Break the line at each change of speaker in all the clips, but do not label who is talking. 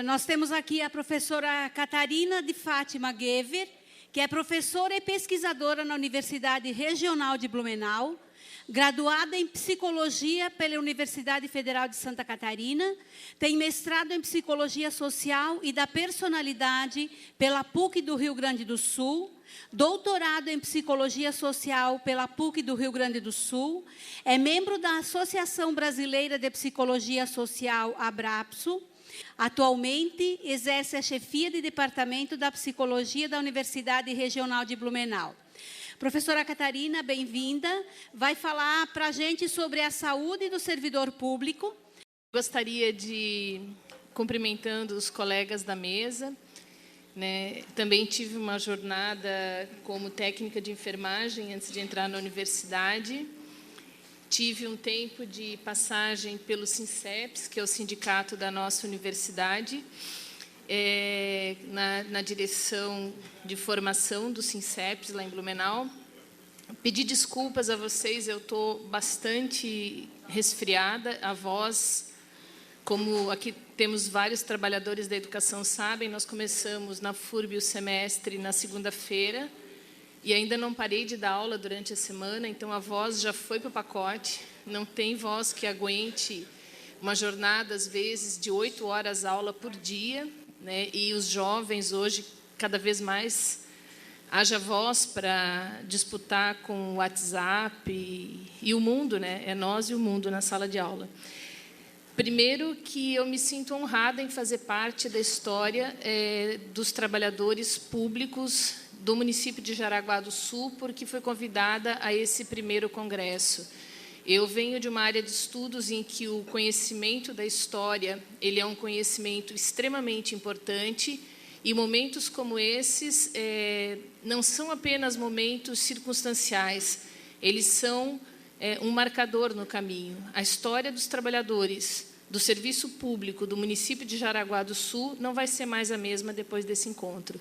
Nós temos aqui a professora Catarina de Fátima Gever, que é professora e pesquisadora na Universidade Regional de Blumenau, graduada em Psicologia pela Universidade Federal de Santa Catarina, tem mestrado em Psicologia Social e da Personalidade pela PUC do Rio Grande do Sul, doutorado em Psicologia Social pela PUC do Rio Grande do Sul, é membro da Associação Brasileira de Psicologia Social, ABRAPSO. Atualmente, exerce a chefia de Departamento da Psicologia da Universidade Regional de Blumenau. Professora Catarina, bem-vinda. Vai falar para a gente sobre a saúde do servidor público.
Gostaria de, cumprimentando os colegas da mesa, né? Também tive uma jornada como técnica de enfermagem antes de entrar na universidade. Tive um tempo de passagem pelo SINCEPS, que é o sindicato da nossa universidade, na direção de formação do SINCEPS, lá em Blumenau. Pedir desculpas a vocês, eu estou bastante resfriada, a voz, como aqui temos vários trabalhadores da educação sabem, nós começamos na FURB o semestre na segunda-feira, e ainda não parei de dar aula durante a semana, então a voz já foi para o pacote, não tem voz que aguente uma jornada, às vezes, de 8 horas aula por dia, né? E os jovens hoje, cada vez mais, haja voz para disputar com o WhatsApp e o mundo, né? É nós e o mundo na sala de aula. Primeiro, que eu me sinto honrada em fazer parte da história dos trabalhadores públicos do município de Jaraguá do Sul, porque fui convidada a esse primeiro congresso. Eu venho de uma área de estudos em que o conhecimento da história ele é um conhecimento extremamente importante, e momentos como esses não são apenas momentos circunstanciais, eles são um marcador no caminho. A história dos trabalhadores do serviço público do município de Jaraguá do Sul não vai ser mais a mesma depois desse encontro.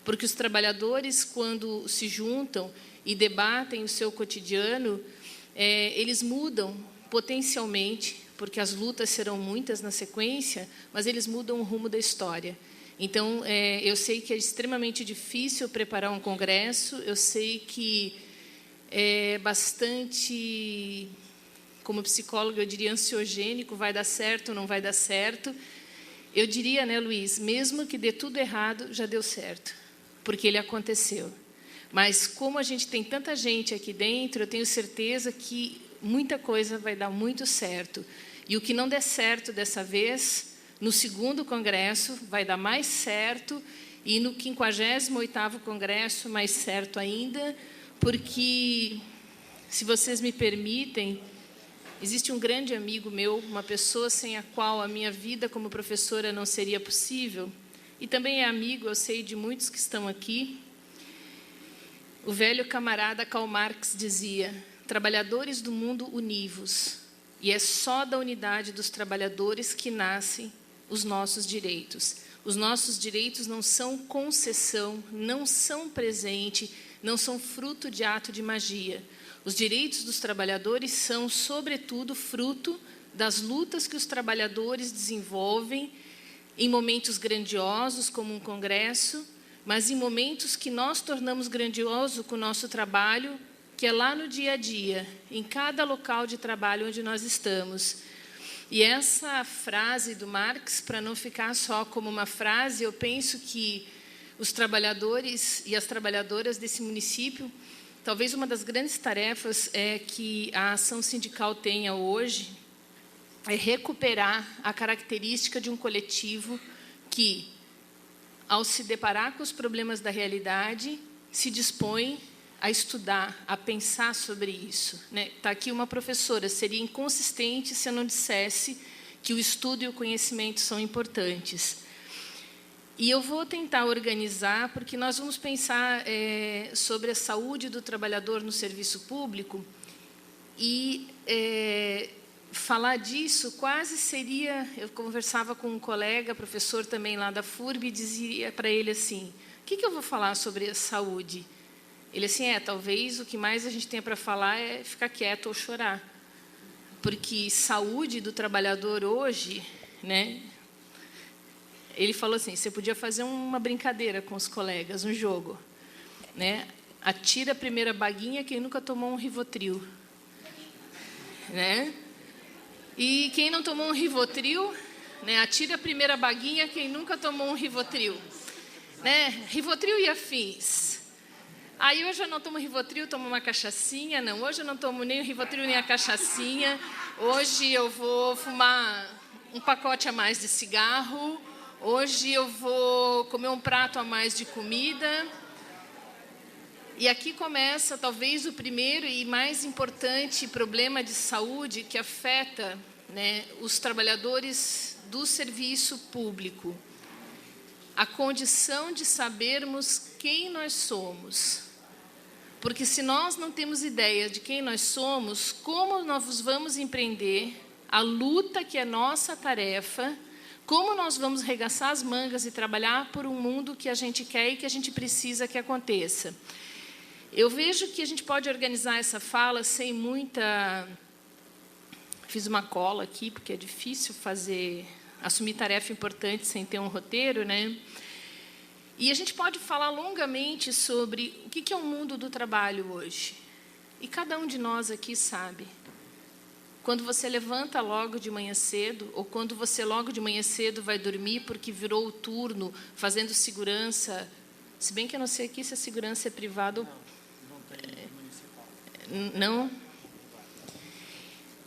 Porque os trabalhadores, quando se juntam e debatem o seu cotidiano, eles mudam potencialmente, porque as lutas serão muitas na sequência, mas eles mudam o rumo da história. Então, eu sei que é extremamente difícil preparar um congresso, eu sei que é bastante, como psicóloga, eu diria ansiogênico, vai dar certo ou não vai dar certo. Eu diria, né, Luiz, mesmo que dê tudo errado, já deu certo, porque ele aconteceu. Mas, como a gente tem tanta gente aqui dentro, eu tenho certeza que muita coisa vai dar muito certo. E o que não der certo dessa vez, no segundo congresso, vai dar mais certo, e no 58º congresso, mais certo ainda, porque, se vocês me permitem, existe um grande amigo meu, uma pessoa sem a qual a minha vida como professora não seria possível, e também é amigo, eu sei, de muitos que estão aqui. O velho camarada Karl Marx dizia: trabalhadores do mundo, univos, e é só da unidade dos trabalhadores que nascem os nossos direitos. Os nossos direitos não são concessão, não são presente, não são fruto de ato de magia. Os direitos dos trabalhadores são, sobretudo, fruto das lutas que os trabalhadores desenvolvem em momentos grandiosos, como um congresso, mas em momentos que nós tornamos grandioso com o nosso trabalho, que é lá no dia a dia, em cada local de trabalho onde nós estamos. E essa frase do Marx, para não ficar só como uma frase, eu penso que os trabalhadores e as trabalhadoras desse município, talvez uma das grandes tarefas que a ação sindical tenha hoje é recuperar a característica de um coletivo que, ao se deparar com os problemas da realidade, se dispõe a estudar, a pensar sobre isso, né? Está aqui uma professora, seria inconsistente se eu não dissesse que o estudo e o conhecimento são importantes. E eu vou tentar organizar, porque nós vamos pensar sobre a saúde do trabalhador no serviço público, e falar disso quase seria... Eu conversava com um colega, professor também lá da FURB, e dizia para ele assim: o que eu vou falar sobre a saúde? Ele assim, talvez o que mais a gente tenha para falar é ficar quieto ou chorar. Porque saúde do trabalhador hoje, né, ele falou assim, você podia fazer uma brincadeira com os colegas, um jogo, né? Atira a primeira baguinha quem nunca tomou um Rivotril, né? E quem não tomou um Rivotril, né? Atira a primeira baguinha quem nunca tomou um Rivotril, né? Rivotril e afins. Aí hoje eu não tomo Rivotril, tomo uma cachaçinha. Não, hoje eu não tomo nem o Rivotril nem a cachaçinha. Hoje eu vou fumar um pacote a mais de cigarro. Hoje eu vou comer um prato a mais de comida. E aqui começa, talvez, o primeiro e mais importante problema de saúde que afeta, né, os trabalhadores do serviço público. A condição de sabermos quem nós somos. Porque se nós não temos ideia de quem nós somos, como nós vamos empreender a luta que é nossa tarefa, como nós vamos regaçar as mangas e trabalhar por um mundo que a gente quer e que a gente precisa que aconteça. Eu vejo que a gente pode organizar essa fala sem muita... Fiz uma cola aqui, porque é difícil assumir tarefa importante sem ter um roteiro, né? E a gente pode falar longamente sobre o que é o mundo do trabalho hoje. E cada um de nós aqui sabe. Quando você levanta logo de manhã cedo, ou quando você logo de manhã cedo vai dormir porque virou o turno, fazendo segurança, se bem que eu não sei aqui se a segurança é privada ou... Não?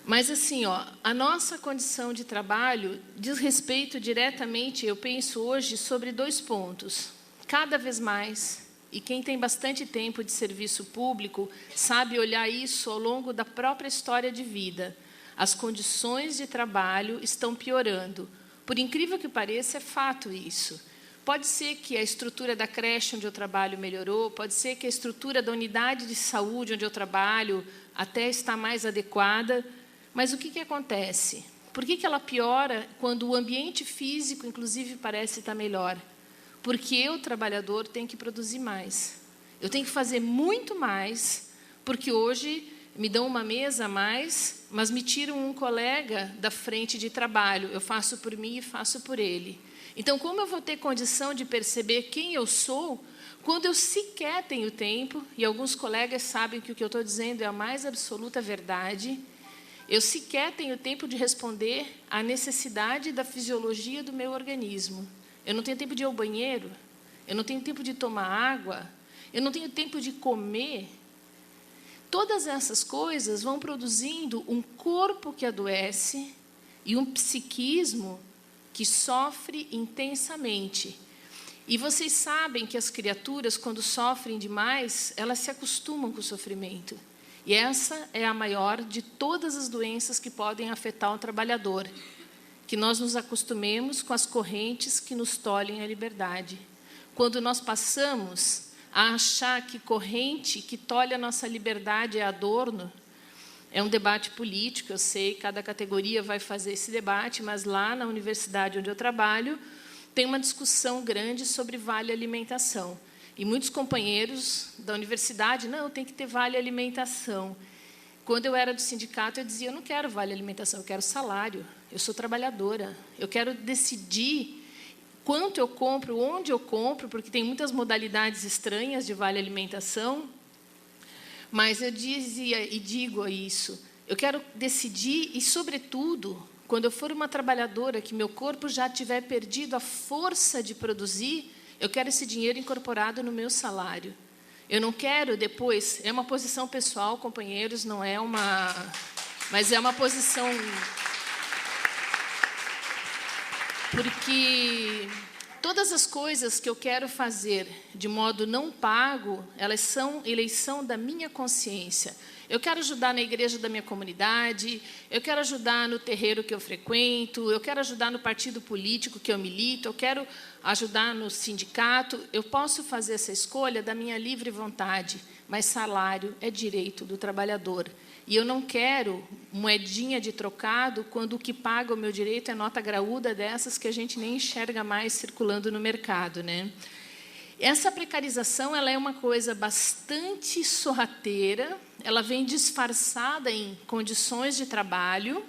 Mas, assim, a nossa condição de trabalho diz respeito diretamente, eu penso hoje, sobre 2 pontos. Cada vez mais, e quem tem bastante tempo de serviço público sabe olhar isso ao longo da própria história de vida. As condições de trabalho estão piorando. Por incrível que pareça, é fato isso. Pode ser que a estrutura da creche onde eu trabalho melhorou, pode ser que a estrutura da unidade de saúde onde eu trabalho até está mais adequada, mas o que acontece? Por que ela piora quando o ambiente físico, inclusive, parece estar melhor? Porque eu, trabalhador, tenho que produzir mais. Eu tenho que fazer muito mais, porque hoje me dão uma mesa a mais, mas me tiram um colega da frente de trabalho. Eu faço por mim e faço por ele. Então, como eu vou ter condição de perceber quem eu sou quando eu sequer tenho tempo, e alguns colegas sabem que o que eu estou dizendo é a mais absoluta verdade, eu sequer tenho tempo de responder à necessidade da fisiologia do meu organismo. Eu não tenho tempo de ir ao banheiro, eu não tenho tempo de tomar água, eu não tenho tempo de comer. Todas essas coisas vão produzindo um corpo que adoece e um psiquismo que sofre intensamente. E vocês sabem que as criaturas, quando sofrem demais, elas se acostumam com o sofrimento. E essa é a maior de todas as doenças que podem afetar o trabalhador. Que nós nos acostumemos com as correntes que nos tolhem a liberdade. Quando nós passamos a achar que corrente que tolhe a nossa liberdade é adorno, é um debate político, eu sei, cada categoria vai fazer esse debate, mas lá na universidade onde eu trabalho, tem uma discussão grande sobre vale alimentação. E muitos companheiros da universidade, não, tem que ter vale alimentação. Quando eu era do sindicato, eu dizia, eu não quero vale alimentação, eu quero salário. Eu sou trabalhadora, eu quero decidir quanto eu compro, onde eu compro, porque tem muitas modalidades estranhas de vale alimentação, mas eu dizia e digo isso, eu quero decidir e, sobretudo, quando eu for uma trabalhadora que meu corpo já tiver perdido a força de produzir, eu quero esse dinheiro incorporado no meu salário. Eu não quero depois, é uma posição pessoal, companheiros, não é uma... Mas é uma posição... Porque todas as coisas que eu quero fazer de modo não pago, elas são eleição da minha consciência. Eu quero ajudar na igreja da minha comunidade, eu quero ajudar no terreiro que eu frequento, eu quero ajudar no partido político que eu milito, eu quero ajudar no sindicato. Eu posso fazer essa escolha da minha livre vontade, mas salário é direito do trabalhador. E eu não quero moedinha de trocado quando o que paga o meu direito é nota graúda dessas que a gente nem enxerga mais circulando no mercado, né? Essa precarização ela é uma coisa bastante sorrateira, ela vem disfarçada em condições de trabalho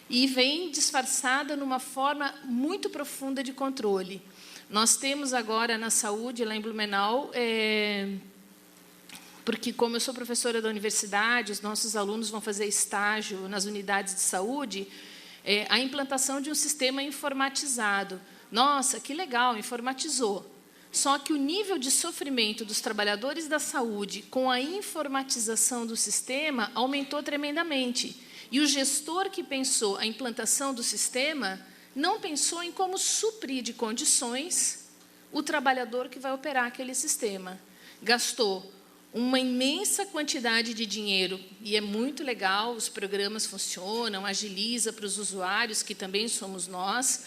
e vem disfarçada numa forma muito profunda de controle. Nós temos agora na saúde, lá em Blumenau, porque como eu sou professora da universidade, os nossos alunos vão fazer estágio nas unidades de saúde, a implantação de um sistema informatizado. Nossa, que legal, informatizou. Só que o nível de sofrimento dos trabalhadores da saúde com a informatização do sistema aumentou tremendamente. E o gestor que pensou a implantação do sistema não pensou em como suprir de condições o trabalhador que vai operar aquele sistema. Gastou uma imensa quantidade de dinheiro, e é muito legal, os programas funcionam, agiliza para os usuários, que também somos nós,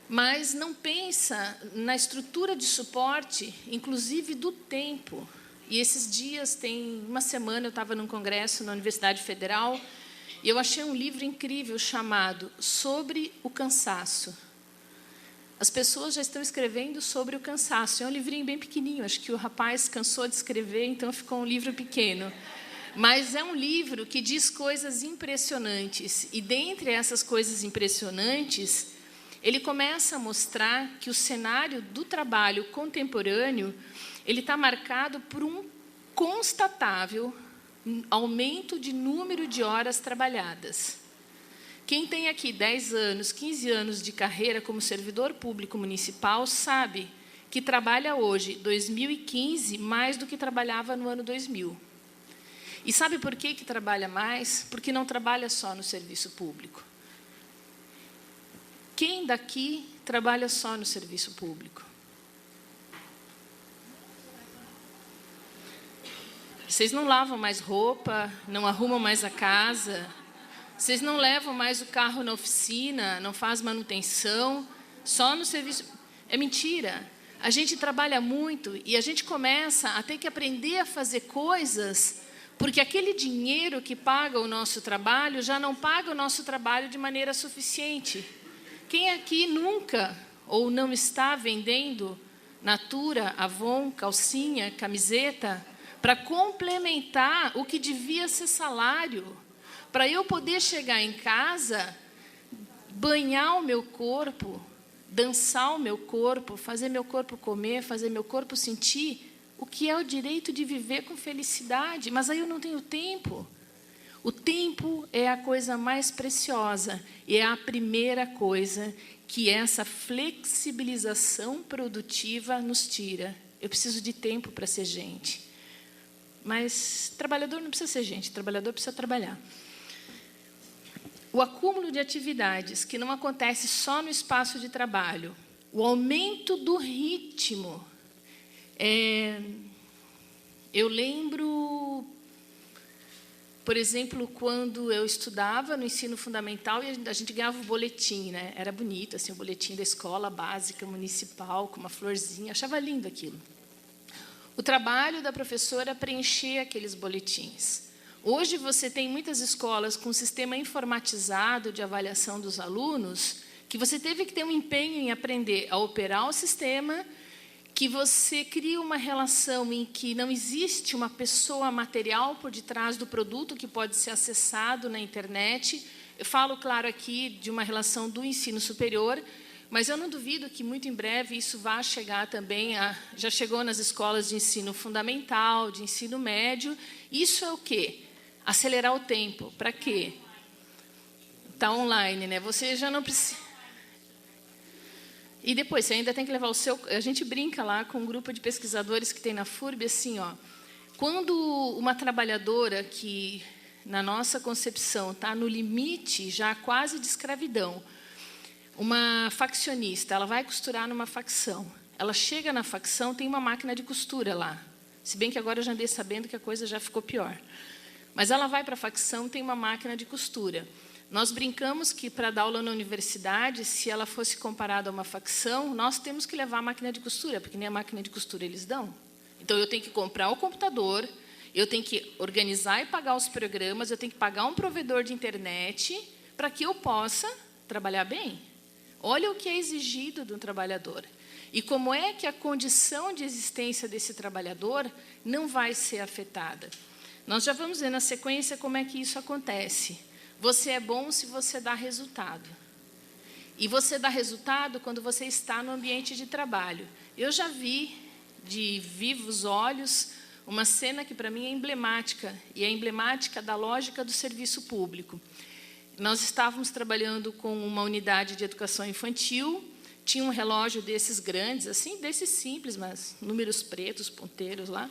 mas não pensa na estrutura de suporte, inclusive do tempo. E esses dias, tem uma semana, eu estava num congresso na Universidade Federal, e eu achei um livro incrível chamado Sobre o Cansaço. As pessoas já estão escrevendo sobre o cansaço. É um livrinho bem pequenininho, acho que o rapaz cansou de escrever, então ficou um livro pequeno. Mas é um livro que diz coisas impressionantes. E, dentre essas coisas impressionantes, ele começa a mostrar que o cenário do trabalho contemporâneo ele está marcado por um constatável aumento de número de horas trabalhadas. Quem tem aqui 10 anos, 15 anos de carreira como servidor público municipal sabe que trabalha hoje, 2015, mais do que trabalhava no ano 2000. E sabe por que trabalha mais? Porque não trabalha só no serviço público. Quem daqui trabalha só no serviço público? Vocês não lavam mais roupa, não arrumam mais a casa, vocês não levam mais o carro na oficina, não faz manutenção, só no serviço... É mentira. A gente trabalha muito e a gente começa a ter que aprender a fazer coisas porque aquele dinheiro que paga o nosso trabalho já não paga o nosso trabalho de maneira suficiente. Quem aqui nunca ou não está vendendo Natura, Avon, calcinha, camiseta para complementar o que devia ser salário? Para eu poder chegar em casa, banhar o meu corpo, dançar o meu corpo, fazer meu corpo comer, fazer meu corpo sentir o que é o direito de viver com felicidade. Mas aí eu não tenho tempo. O tempo é a coisa mais preciosa e é a primeira coisa que essa flexibilização produtiva nos tira. Eu preciso de tempo para ser gente. Mas trabalhador não precisa ser gente, trabalhador precisa trabalhar. O acúmulo de atividades, que não acontece só no espaço de trabalho, o aumento do ritmo. Eu lembro, por exemplo, quando eu estudava no ensino fundamental e a gente ganhava o boletim, né? Era bonito, assim, o boletim da escola básica municipal, com uma florzinha, achava lindo aquilo. O trabalho da professora é preencher aqueles boletins. Hoje você tem muitas escolas com sistema informatizado de avaliação dos alunos, que você teve que ter um empenho em aprender a operar o sistema, que você cria uma relação em que não existe uma pessoa material por detrás do produto que pode ser acessado na internet. Eu falo, claro, aqui de uma relação do ensino superior, mas eu não duvido que muito em breve isso vá chegar também, já chegou nas escolas de ensino fundamental, de ensino médio. Isso é o quê? Acelerar o tempo. Para quê? Está online, né? Você já não precisa... E depois, você ainda tem que levar o seu... A gente brinca lá com um grupo de pesquisadores que tem na FURB, assim, ó, quando uma trabalhadora que, na nossa concepção, está no limite já quase de escravidão, uma faccionista, ela vai costurar numa facção. Ela chega na facção, tem uma máquina de costura lá. Se bem que agora eu já andei sabendo que a coisa já ficou pior. Mas ela vai para a facção, tem uma máquina de costura. Nós brincamos que, para dar aula na universidade, se ela fosse comparada a uma facção, nós temos que levar a máquina de costura, porque nem a máquina de costura eles dão. Então, eu tenho que comprar o computador, eu tenho que organizar e pagar os programas, eu tenho que pagar um provedor de internet para que eu possa trabalhar bem. Olha o que é exigido de um trabalhador. E como é que a condição de existência desse trabalhador não vai ser afetada. Nós já vamos ver na sequência como é que isso acontece. Você é bom se você dá resultado. E você dá resultado quando você está no ambiente de trabalho. Eu já vi de vivos olhos uma cena que para mim é emblemática, e é emblemática da lógica do serviço público. Nós estávamos trabalhando com uma unidade de educação infantil, tinha um relógio desses grandes, assim, desses simples, mas números pretos, ponteiros lá,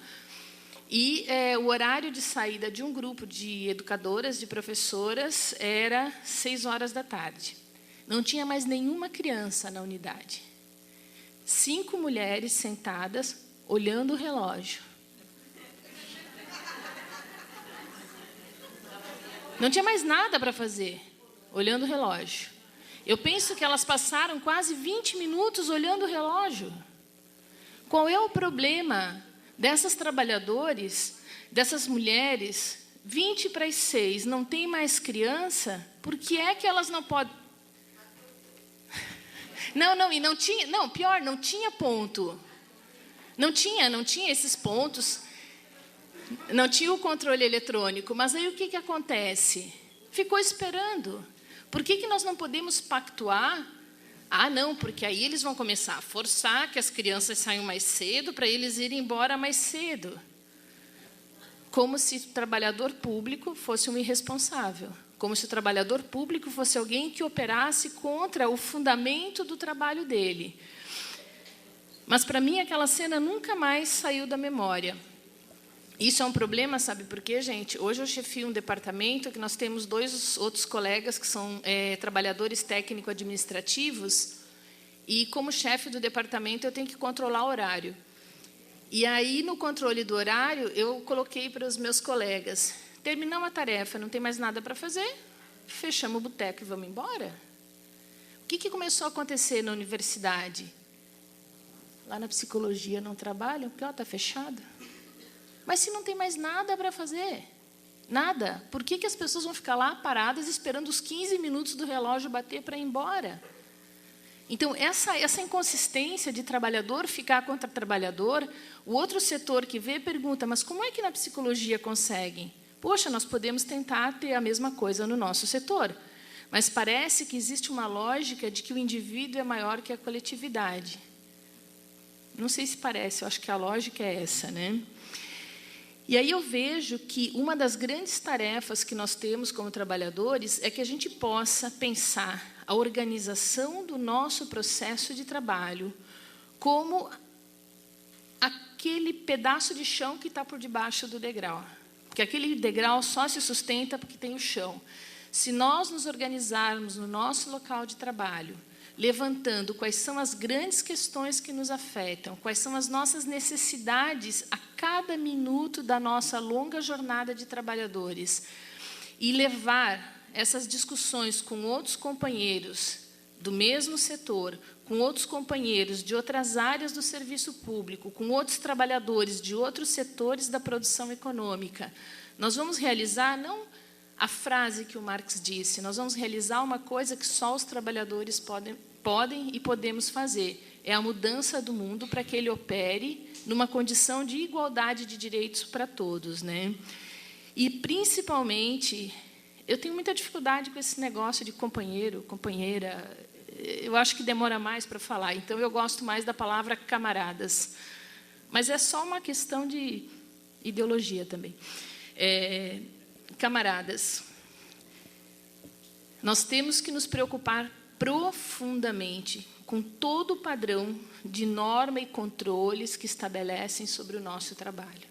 e o horário de saída de um grupo de educadoras, de professoras, era 6h. Não tinha mais nenhuma criança na unidade. 5 mulheres sentadas, olhando o relógio. Não tinha mais nada para fazer, olhando o relógio. Eu penso que elas passaram quase 20 minutos olhando o relógio. Qual é o problema dessas trabalhadoras, dessas mulheres, 5:50, não tem mais criança? Por que é que elas não podem... Não tinha, pior, não tinha ponto. Não tinha esses pontos. Não tinha o controle eletrônico, mas aí o que acontece? Ficou esperando. Por que nós não podemos pactuar? Não, porque aí eles vão começar a forçar que as crianças saiam mais cedo para eles irem embora mais cedo. Como se o trabalhador público fosse um irresponsável. Como se o trabalhador público fosse alguém que operasse contra o fundamento do trabalho dele. Mas, para mim, aquela cena nunca mais saiu da memória. Isso é um problema, sabe por quê, gente? Hoje eu chefio um departamento que nós temos 2 outros colegas que são trabalhadores técnico-administrativos, e, como chefe do departamento, eu tenho que controlar o horário. E aí, no controle do horário, eu coloquei para os meus colegas: terminamos a tarefa, não tem mais nada para fazer, fechamos o boteco e vamos embora? O que começou a acontecer na universidade? Lá na psicologia não trabalham, porque está fechado. Mas se não tem mais nada para fazer, nada, por que as pessoas vão ficar lá paradas esperando os 15 minutos do relógio bater para ir embora? Então, essa inconsistência de trabalhador ficar contra trabalhador, o outro setor que vê pergunta: mas como é que na psicologia conseguem? Poxa, nós podemos tentar ter a mesma coisa no nosso setor, mas parece que existe uma lógica de que o indivíduo é maior que a coletividade. Não sei se parece, eu acho que a lógica é essa, né? E aí eu vejo que uma das grandes tarefas que nós temos como trabalhadores é que a gente possa pensar a organização do nosso processo de trabalho como aquele pedaço de chão que está por debaixo do degrau. Porque aquele degrau só se sustenta porque tem o chão. Se nós nos organizarmos no nosso local de trabalho, levantando quais são as grandes questões que nos afetam, quais são as nossas necessidades a cada minuto da nossa longa jornada de trabalhadores, e levar essas discussões com outros companheiros do mesmo setor, com outros companheiros de outras áreas do serviço público, com outros trabalhadores de outros setores da produção econômica, nós vamos realizar não a frase que o Marx disse, nós vamos realizar uma coisa que só os trabalhadores podem e podemos fazer. É a mudança do mundo para que ele opere numa condição de igualdade de direitos para todos, né? E, principalmente, eu tenho muita dificuldade com esse negócio de companheiro, companheira. Eu acho que demora mais para falar, então eu gosto mais da palavra camaradas. Mas é só uma questão de ideologia também. Camaradas, nós temos que nos preocupar profundamente com todo o padrão de norma e controles que estabelecem sobre o nosso trabalho.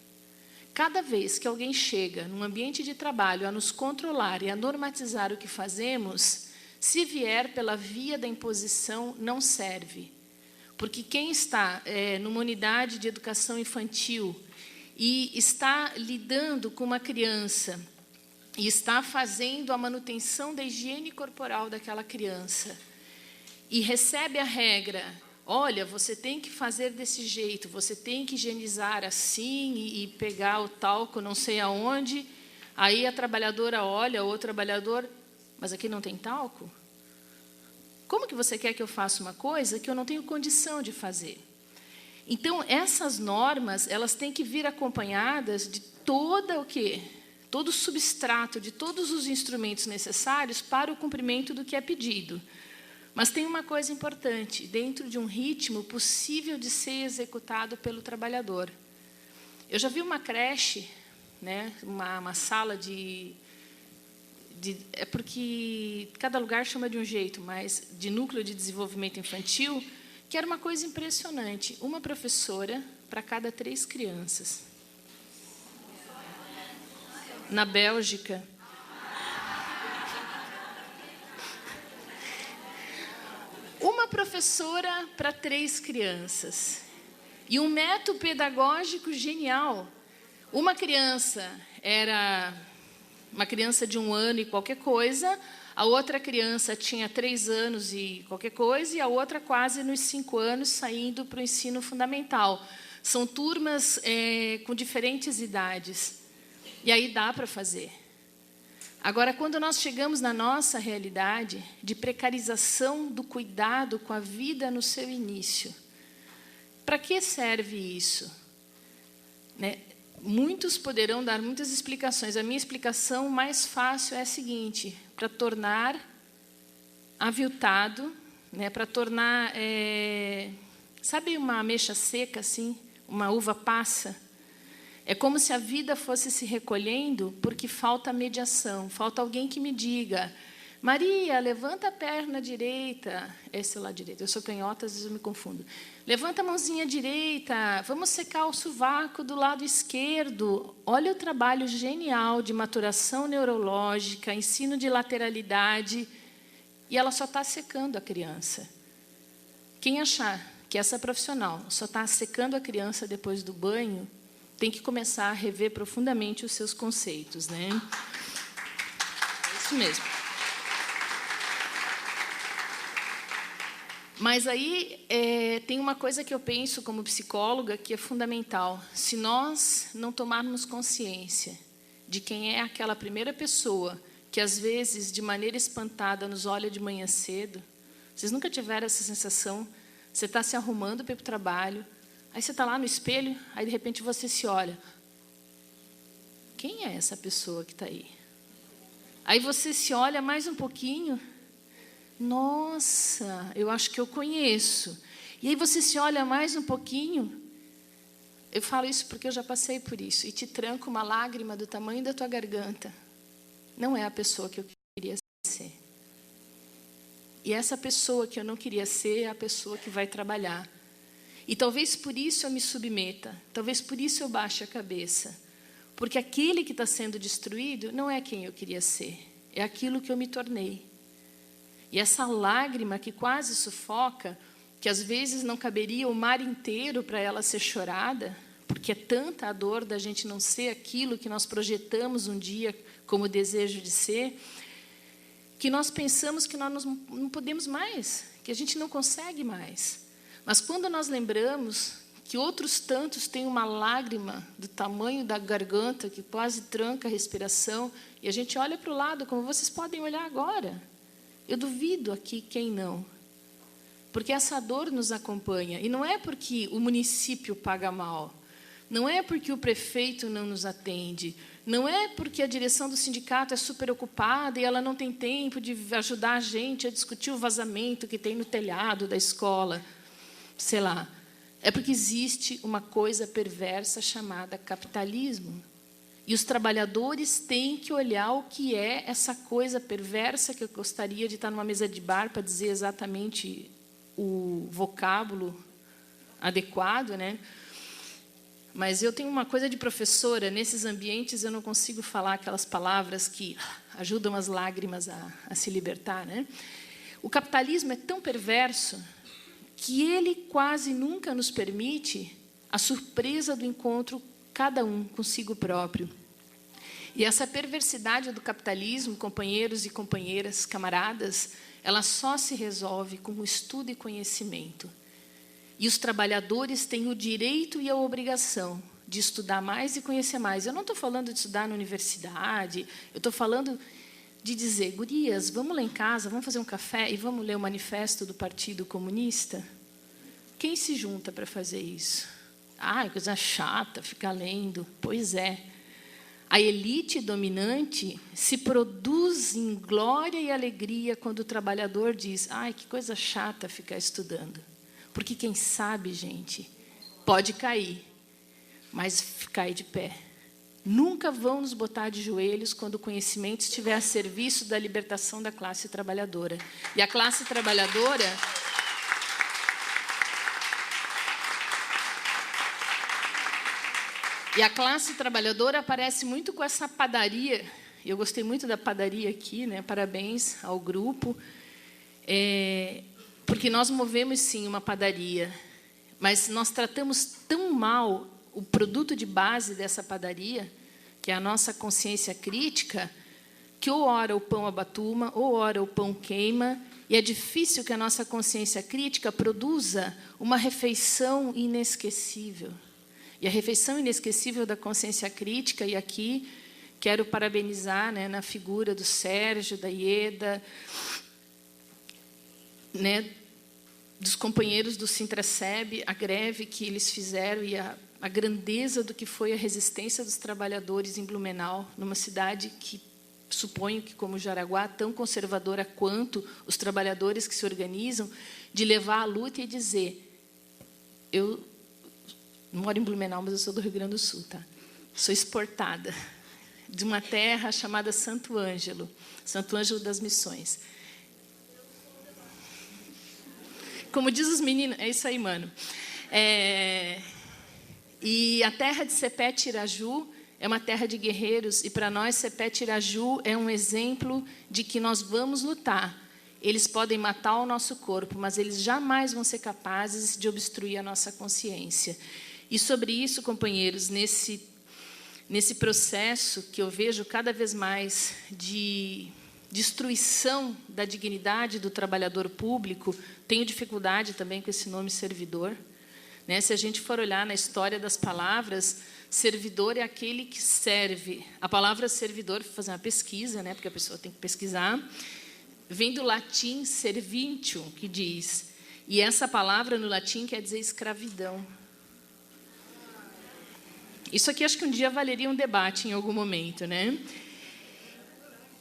Cada vez que alguém chega num ambiente de trabalho a nos controlar e a normatizar o que fazemos, se vier pela via da imposição, não serve. Porque quem está numa unidade de educação infantil e está lidando com uma criança e está fazendo a manutenção da higiene corporal daquela criança, e recebe a regra: olha, você tem que fazer desse jeito, você tem que higienizar assim e pegar o talco não sei aonde, aí a trabalhadora olha, o trabalhador: mas aqui não tem talco? Como que você quer que eu faça uma coisa que eu não tenho condição de fazer? Então, essas normas, elas têm que vir acompanhadas de toda o quê? todo o substrato de todos os instrumentos necessários para o cumprimento do que é pedido. Mas tem uma coisa importante, dentro de um ritmo possível de ser executado pelo trabalhador. Eu já vi uma creche, né, uma sala é porque cada lugar chama de um jeito, mas de núcleo de desenvolvimento infantil, que era uma coisa impressionante. Uma professora para cada 3 crianças. Na Bélgica. Uma professora para 3 crianças. E um método pedagógico genial. Uma criança era uma criança de 1 ano e qualquer coisa, a outra criança tinha 3 anos e qualquer coisa, e a outra quase nos 5 anos, saindo para o ensino fundamental. São turmas com diferentes idades. E aí dá para fazer. Agora, quando nós chegamos na nossa realidade de precarização do cuidado com a vida no seu início, para que serve isso? Né? Muitos poderão dar muitas explicações. A minha explicação mais fácil é a seguinte: para tornar aviltado, né, para tornar... sabe uma ameixa seca, assim? Uma uva passa? É como se a vida fosse se recolhendo porque falta mediação, falta alguém que me diga: Maria, levanta a perna direita. Esse é o lado direito, eu sou canhota, às vezes eu me confundo. Levanta a mãozinha direita, vamos secar o sovaco do lado esquerdo. Olha o trabalho genial de maturação neurológica, ensino de lateralidade, e ela só está secando a criança. Quem achar que essa profissional só está secando a criança depois do banho, tem que começar a rever profundamente os seus conceitos, né? É isso mesmo. Mas aí tem uma coisa que eu penso como psicóloga que é fundamental. Se nós não tomarmos consciência de quem é aquela primeira pessoa que, às vezes, de maneira espantada, nos olha de manhã cedo, vocês nunca tiveram essa sensação? Você está se arrumando para ir para o trabalho, aí você está lá no espelho, aí, de repente, você se olha. Quem é essa pessoa que está aí? Aí você se olha mais um pouquinho. Nossa, eu acho que eu conheço. E aí você se olha mais um pouquinho. Eu falo isso porque eu já passei por isso. E te tranca uma lágrima do tamanho da tua garganta. Não é a pessoa que eu queria ser. E essa pessoa que eu não queria ser é a pessoa que vai trabalhar. E talvez por isso eu me submeta. Talvez por isso eu baixe a cabeça. Porque aquele que está sendo destruído não é quem eu queria ser. É aquilo que eu me tornei. E essa lágrima que quase sufoca, que às vezes não caberia o mar inteiro para ela ser chorada, porque é tanta a dor da gente não ser aquilo que nós projetamos um dia como desejo de ser, que nós pensamos que nós não podemos mais, que a gente não consegue mais. Mas quando nós lembramos que outros tantos têm uma lágrima do tamanho da garganta que quase tranca a respiração, e a gente olha para o lado, como vocês podem olhar agora. Eu duvido aqui quem não. Porque essa dor nos acompanha. E não é porque o município paga mal. Não é porque o prefeito não nos atende. Não é porque a direção do sindicato é super ocupada e ela não tem tempo de ajudar a gente a discutir o vazamento que tem no telhado da escola. Sei lá. É porque existe uma coisa perversa chamada capitalismo. E os trabalhadores têm que olhar o que é essa coisa perversa, que eu gostaria de estar numa mesa de bar para dizer exatamente o vocábulo adequado, né? Mas eu tenho uma coisa de professora, nesses ambientes eu não consigo falar aquelas palavras que ajudam as lágrimas a se libertar, né? O capitalismo é tão perverso que ele quase nunca nos permite a surpresa do encontro cada um consigo próprio. E essa perversidade do capitalismo, companheiros e companheiras, camaradas, ela só se resolve com o estudo e conhecimento. E os trabalhadores têm o direito e a obrigação de estudar mais e conhecer mais. Eu não estou falando de estudar na universidade, eu estou falando de dizer, gurias, vamos lá em casa, vamos fazer um café e vamos ler o manifesto do Partido Comunista? Quem se junta para fazer isso? Ah, coisa chata, ficar lendo. Pois é. A elite dominante se produz em glória e alegria quando o trabalhador diz: ai, que coisa chata ficar estudando. Porque quem sabe, gente, pode cair, mas cai de pé. Nunca vão nos botar de joelhos quando o conhecimento estiver a serviço da libertação da classe trabalhadora. E a classe trabalhadora... E a classe trabalhadora aparece muito com essa padaria. Eu gostei muito da padaria aqui, né? Parabéns ao grupo. Porque nós movemos, sim, uma padaria, mas nós tratamos tão mal o produto de base dessa padaria, que é a nossa consciência crítica, que ou ora o pão abatuma, ou ora o pão queima, e é difícil que a nossa consciência crítica produza uma refeição inesquecível. E a refeição inesquecível da consciência crítica, e aqui quero parabenizar, né, na figura do Sérgio, da Ieda, né, dos companheiros do Sintraceb, a greve que eles fizeram e a grandeza do que foi a resistência dos trabalhadores em Blumenau, numa cidade que, suponho que, como Jaraguá, tão conservadora quanto os trabalhadores que se organizam, de levar a luta e dizer: eu não moro em Blumenau, mas eu sou do Rio Grande do Sul, tá? Sou exportada de uma terra chamada Santo Ângelo das Missões. Como diz os meninos, é isso aí, mano. E a terra de Sepete Iraju é uma terra de guerreiros, e para nós Sepete Iraju é um exemplo de que nós vamos lutar. Eles podem matar o nosso corpo, mas eles jamais vão ser capazes de obstruir a nossa consciência. E sobre isso, companheiros, nesse processo que eu vejo cada vez mais de destruição da dignidade do trabalhador público, tenho dificuldade também com esse nome servidor, né? Se a gente for olhar na história das palavras, servidor é aquele que serve. A palavra servidor, vou fazer uma pesquisa, né, porque a pessoa tem que pesquisar, vem do latim servitium, que diz, e essa palavra no latim quer dizer escravidão. Isso aqui acho que um dia valeria um debate em algum momento, né?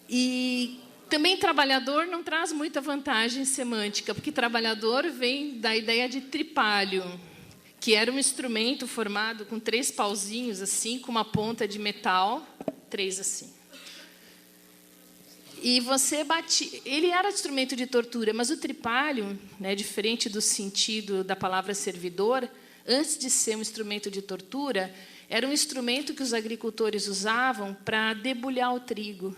E também trabalhador não traz muita vantagem semântica, porque trabalhador vem da ideia de tripalho, que era um instrumento formado com 3 pauzinhos assim, com uma ponta de metal, 3 assim. E você batia... Ele era instrumento de tortura, mas o tripalho, né, diferente do sentido da palavra servidor, antes de ser um instrumento de tortura, era um instrumento que os agricultores usavam para debulhar o trigo.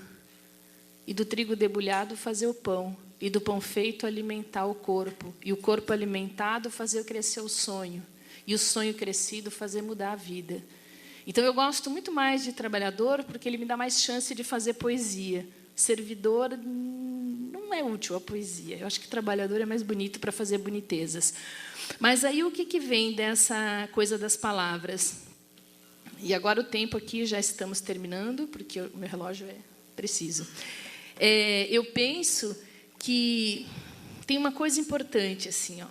E do trigo debulhado fazer o pão. E do pão feito alimentar o corpo. E o corpo alimentado fazer crescer o sonho. E o sonho crescido fazer mudar a vida. Então, eu gosto muito mais de trabalhador porque ele me dá mais chance de fazer poesia. Servidor não é útil a poesia. Eu acho que trabalhador é mais bonito para fazer bonitezas. Mas aí o que vem dessa coisa das palavras? E agora o tempo aqui, já estamos terminando, porque o meu relógio é preciso. Eu penso que tem uma coisa importante, assim, ó.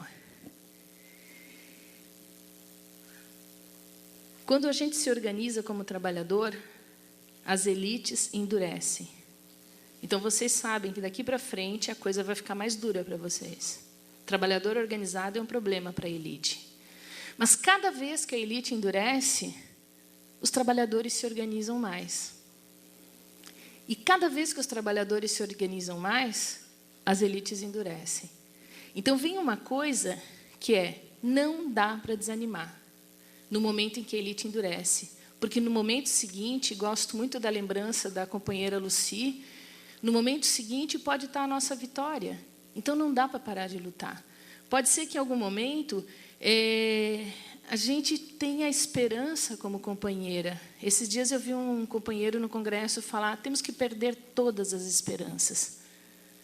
Quando a gente se organiza como trabalhador, as elites endurecem. Então, vocês sabem que daqui para frente a coisa vai ficar mais dura para vocês. Trabalhador organizado é um problema para a elite. Mas, cada vez que a elite endurece, os trabalhadores se organizam mais. E, cada vez que os trabalhadores se organizam mais, as elites endurecem. Então, vem uma coisa que é: não dá para desanimar no momento em que a elite endurece. Porque, no momento seguinte, gosto muito da lembrança da companheira Lucy, no momento seguinte pode estar a nossa vitória. Então, não dá para parar de lutar. Pode ser que, em algum momento, a gente tenha esperança como companheira. Esses dias eu vi um companheiro no congresso falar: temos que perder todas as esperanças.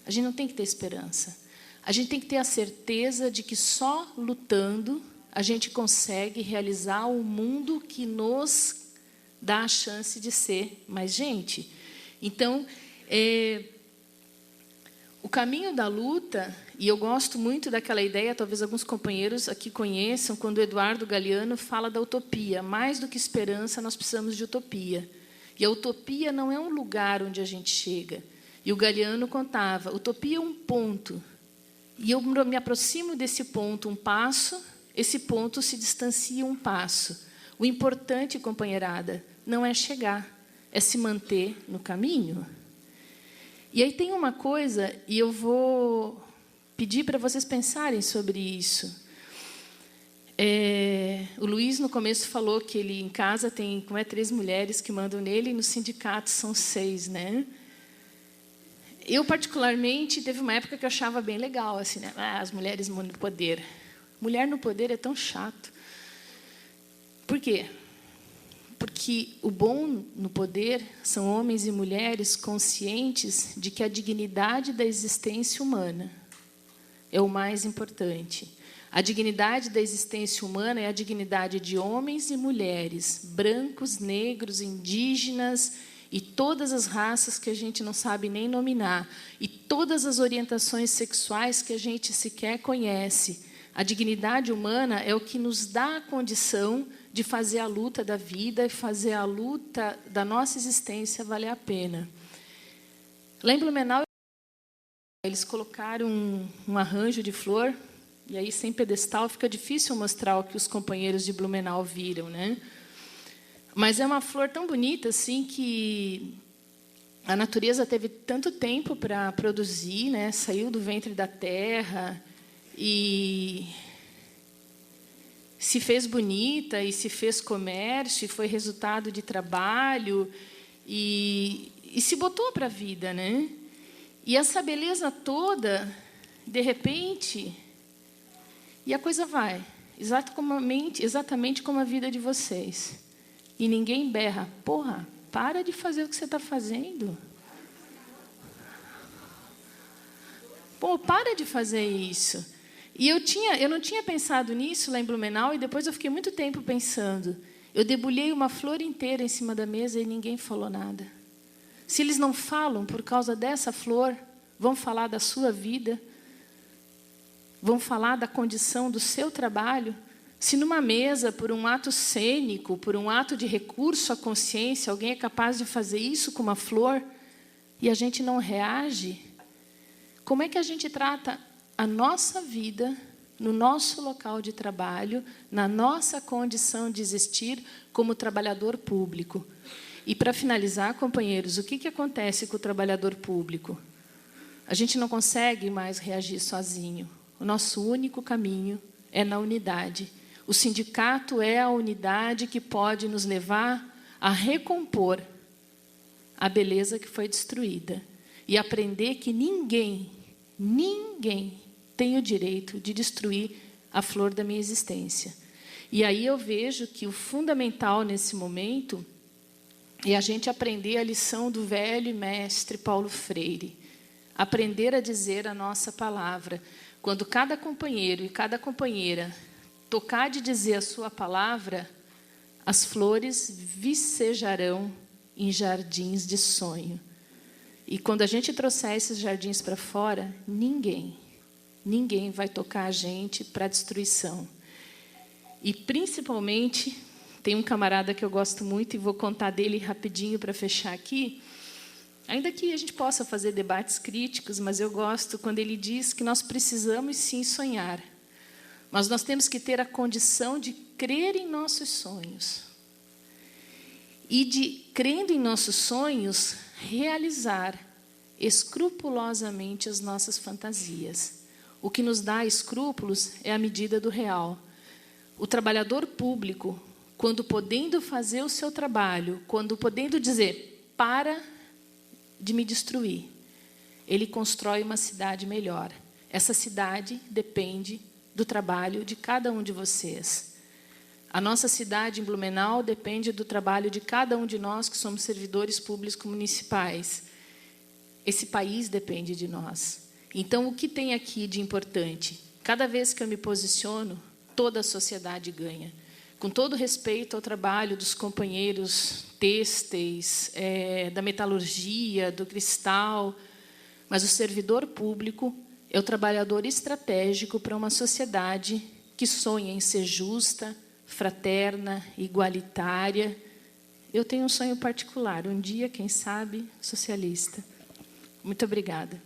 A gente não tem que ter esperança. A gente tem que ter a certeza de que só lutando a gente consegue realizar o mundo que nos dá a chance de ser mais gente. Então, o caminho da luta, e eu gosto muito daquela ideia, talvez alguns companheiros aqui conheçam, quando o Eduardo Galeano fala da utopia. Mais do que esperança, nós precisamos de utopia. E a utopia não é um lugar onde a gente chega. E o Galeano contava, utopia é um ponto. E eu me aproximo desse ponto um passo, esse ponto se distancia um passo. O importante, companheirada, não é chegar, é se manter no caminho. E aí tem uma coisa, e eu vou pedir para vocês pensarem sobre isso. O Luiz, no começo, falou que ele, em casa, tem 3 mulheres que mandam nele, e no sindicato são 6, né? Eu, particularmente, teve uma época que eu achava bem legal, assim, né? As mulheres no poder. Mulher no poder é tão chato. Por quê? Porque o bom no poder são homens e mulheres conscientes de que a dignidade da existência humana é o mais importante. A dignidade da existência humana é a dignidade de homens e mulheres, brancos, negros, indígenas e todas as raças que a gente não sabe nem nominar, e todas as orientações sexuais que a gente sequer conhece. A dignidade humana é o que nos dá a condição de fazer a luta da vida e fazer a luta da nossa existência valer a pena. Lá em Blumenau, eles colocaram um arranjo de flor, e aí, sem pedestal, fica difícil mostrar o que os companheiros de Blumenau viram, né? Mas é uma flor tão bonita assim que a natureza teve tanto tempo para produzir, né? Saiu do ventre da terra e se fez bonita e se fez comércio, e foi resultado de trabalho e se botou para a vida, né? E essa beleza toda, de repente, e a coisa vai exatamente como a vida de vocês. E ninguém berra, porra, para de fazer o que você está fazendo. Pô, para de fazer isso. E eu não tinha pensado nisso lá em Blumenau, e depois eu fiquei muito tempo pensando. Eu debulhei uma flor inteira em cima da mesa e ninguém falou nada. Se eles não falam por causa dessa flor, vão falar da sua vida, vão falar da condição do seu trabalho. Se numa mesa, por um ato cênico, por um ato de recurso à consciência, alguém é capaz de fazer isso com uma flor e a gente não reage, como é que a gente trata a nossa vida no nosso local de trabalho, na nossa condição de existir como trabalhador público? E, para finalizar, companheiros, o que acontece com o trabalhador público? A gente não consegue mais reagir sozinho. O nosso único caminho é na unidade. O sindicato é a unidade que pode nos levar a recompor a beleza que foi destruída e aprender que ninguém tem o direito de destruir a flor da minha existência. E aí eu vejo que o fundamental nesse momento é a gente aprender a lição do velho mestre Paulo Freire, aprender a dizer a nossa palavra. Quando cada companheiro e cada companheira tocar de dizer a sua palavra, as flores vicejarão em jardins de sonho. E quando a gente trouxer esses jardins para fora, ninguém vai tocar a gente para destruição. E, principalmente, tem um camarada que eu gosto muito, e vou contar dele rapidinho para fechar aqui, ainda que a gente possa fazer debates críticos, mas eu gosto quando ele diz que nós precisamos, sim, sonhar. Mas nós temos que ter a condição de crer em nossos sonhos. E de, crendo em nossos sonhos, realizar escrupulosamente as nossas fantasias. O que nos dá escrúpulos é a medida do real. O trabalhador público, quando podendo fazer o seu trabalho, quando podendo dizer, para de me destruir, ele constrói uma cidade melhor. Essa cidade depende do trabalho de cada um de vocês. A nossa cidade em Blumenau depende do trabalho de cada um de nós que somos servidores públicos municipais. Esse país depende de nós. Então, o que tem aqui de importante? Cada vez que eu me posiciono, toda a sociedade ganha. Com todo respeito ao trabalho dos companheiros têxteis, da metalurgia, do cristal, mas o servidor público é o trabalhador estratégico para uma sociedade que sonha em ser justa, fraterna, igualitária Eu tenho um sonho particular, um dia, quem sabe, socialista. Muito obrigada.